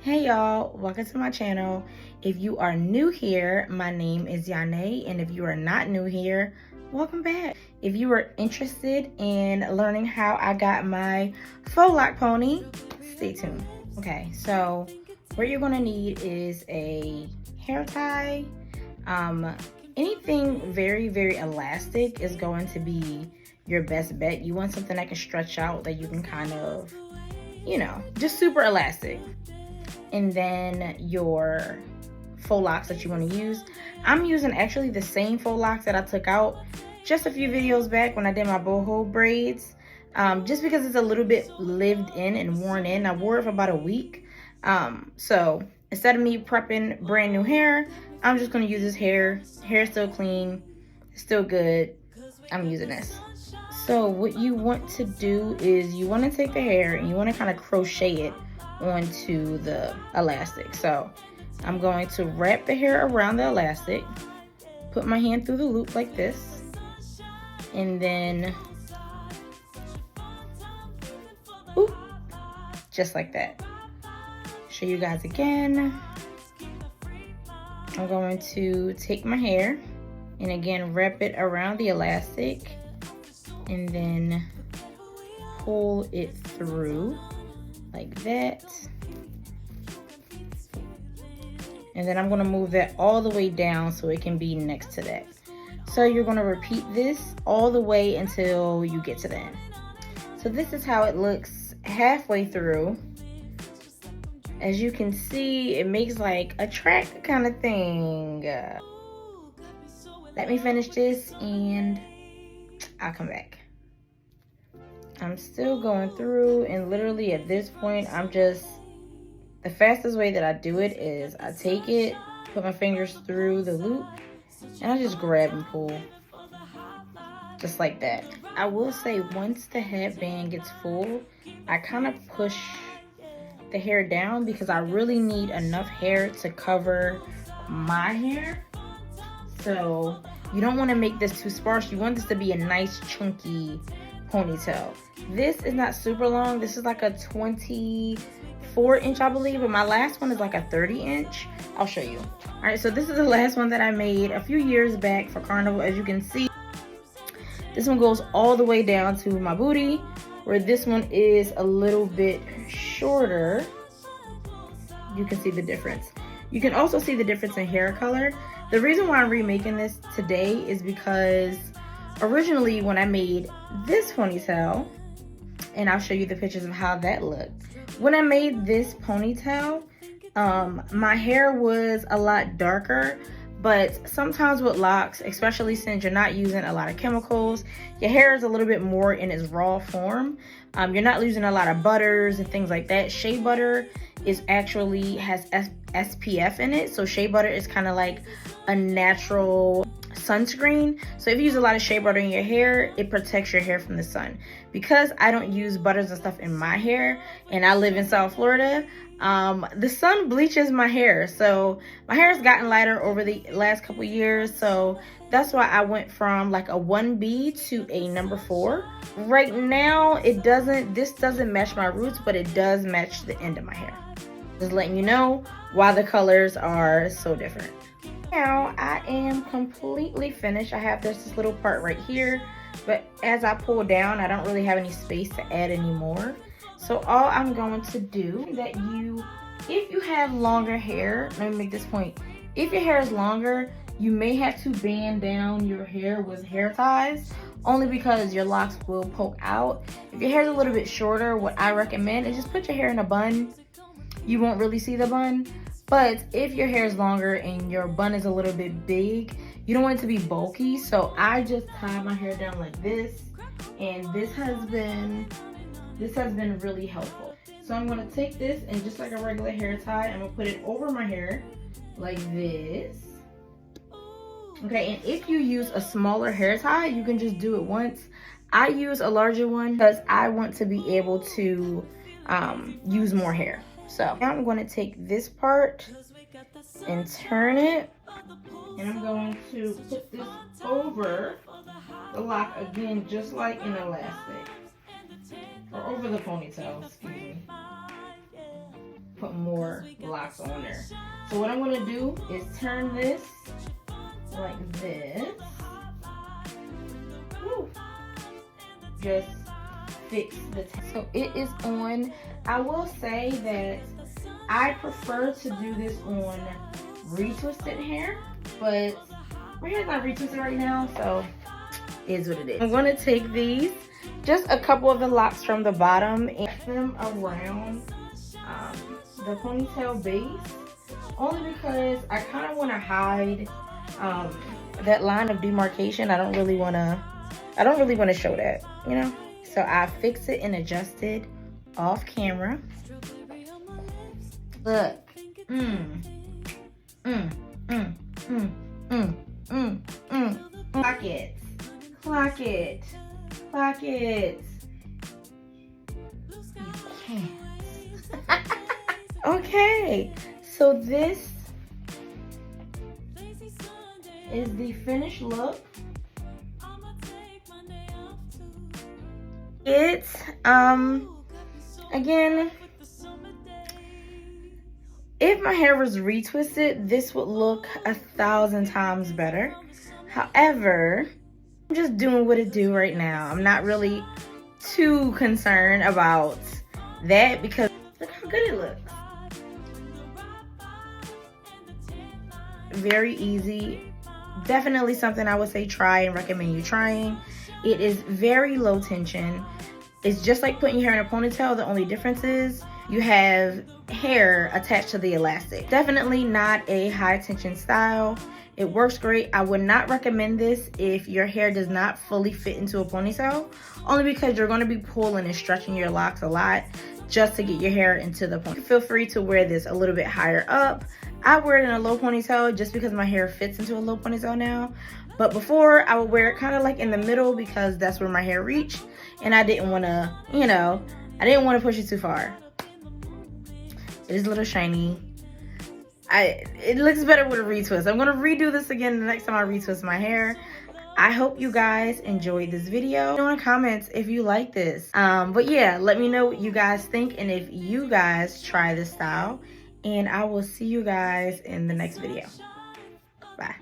Hey y'all, welcome to my channel. If you are new here, my name is Yahna, and if you are not new here, welcome back. If you are interested in learning how I got my faux lock pony, stay tuned. Okay, so what you're gonna need is a hair tie. Anything very elastic is going to be your best bet. You want something that can stretch out, that you can kind of, just super elastic. And then your faux locks that you want to use. I'm using actually the same faux locks that I took out just a few videos back when I did my boho braids, just because it's a little bit lived in and worn in. I wore it for about a week, so instead of me prepping brand new hair, I'm just going to use this hair. Hair's still clean, still good. I'm using this. So what you want to do is you want to take the hair and you want to kind of crochet it onto the elastic. So I'm going to wrap the hair around the elastic, put my hand through the loop like this, and then oop, just like that. Show you guys again. I'm going to take my hair and again wrap it around the elastic and then pull it through like that. And then I'm going to move that all the way down so it can be next to that. So you're going to repeat this all the way until you get to the end. So this is how it looks halfway through. As you can see, it makes like a track kind of thing. Let me finish this and I'll come back. I'm still going through, and literally at this point, the fastest way that I do it is I take it, put my fingers through the loop, and I just grab and pull. Just like that. I will say once the headband gets full, I kind of push the hair down because I really need enough hair to cover my hair. So you don't want to make this too sparse. You want this to be a nice chunky ponytail. This is not super long. This is like a 24-inch, I believe, but my last one is like a 30-inch. I'll show you. All right, so this is the last one that I made a few years back for Carnival. As you can see, this one goes all the way down to my booty, where this one is a little bit shorter. You can see the difference. You can also see the difference in hair color. The reason why I'm remaking this today is because originally when I made this ponytail, and I'll show you the pictures of how that looked. When I made this ponytail, my hair was a lot darker, but sometimes with locks, especially since you're not using a lot of chemicals, your hair is a little bit more in its raw form. You're not using a lot of butters and things like that. Shea butter has SPF in it, so shea butter is kind of like a natural sunscreen. So if you use a lot of shea butter in your hair, it protects your hair from the sun. Because I don't use butters and stuff in my hair, and I live in South Florida, the sun bleaches my hair. So my hair has gotten lighter over the last couple years, so that's why I went from like a 1B to a number 4. Right now this doesn't match my roots, but it does match the end of my hair. Just letting you know why the colors are so different. Now I am completely finished. I have this little part right here, but as I pull down, I don't really have any space to add any more. So all I'm going to do if you have longer hair, let me make this point. If your hair is longer, you may have to band down your hair with hair ties, only because your locks will poke out. If your hair is a little bit shorter, what I recommend is just put your hair in a bun. You won't really see the bun. But if your hair is longer and your bun is a little bit big, you don't want it to be bulky. So I just tie my hair down like this, and this has been really helpful. So I'm gonna take this, and just like a regular hair tie, I'm gonna put it over my hair like this. Okay, and if you use a smaller hair tie, you can just do it once. I use a larger one because I want to be able to use more hair. So now I'm going to take this part and turn it, and I'm going to put this over the lock again, just like an elastic, or over the ponytail, excuse me. put more locks on there. So what I'm gonna do is turn this like this. Woo. Just fix the so it is on. I will say that I prefer to do this on retwisted hair, but my hair's not retwisted right now, so it is what it is. I'm gonna take these, just a couple of the locks from the bottom, and put them around the ponytail base, only because I kind of want to hide that line of demarcation. I don't really want to show that, you know. So I fix it and adjust it off camera. Look. Clock it. Clock it. Clock it. You can't. Okay. So this is the finished look. It's again, if my hair was retwisted, this would look 1,000 times better. However, I'm just doing what it do right now. I'm not really too concerned about that because look how good it looks. Very easy. Definitely something I would say try and recommend you trying. It is very low tension. It's just like putting your hair in a ponytail. The only difference is you have hair attached to the elastic. Definitely not a high tension style. It works great. I would not recommend this if your hair does not fully fit into a ponytail, only because you're going to be pulling and stretching your locks a lot just to get your hair into the ponytail. Feel free to wear this a little bit higher up. I wear it in a low ponytail just because my hair fits into a low ponytail now. But before, I would wear it kind of like in the middle because that's where my hair reached. And I didn't want to, you know, I didn't want to push it too far. It is a little shiny. It looks better with a retwist. I'm going to redo this again the next time I retwist my hair. I hope you guys enjoyed this video. Let me know in the comments if you like this. But yeah, let me know what you guys think and if you guys try this style. And I will see you guys in the next video. Bye.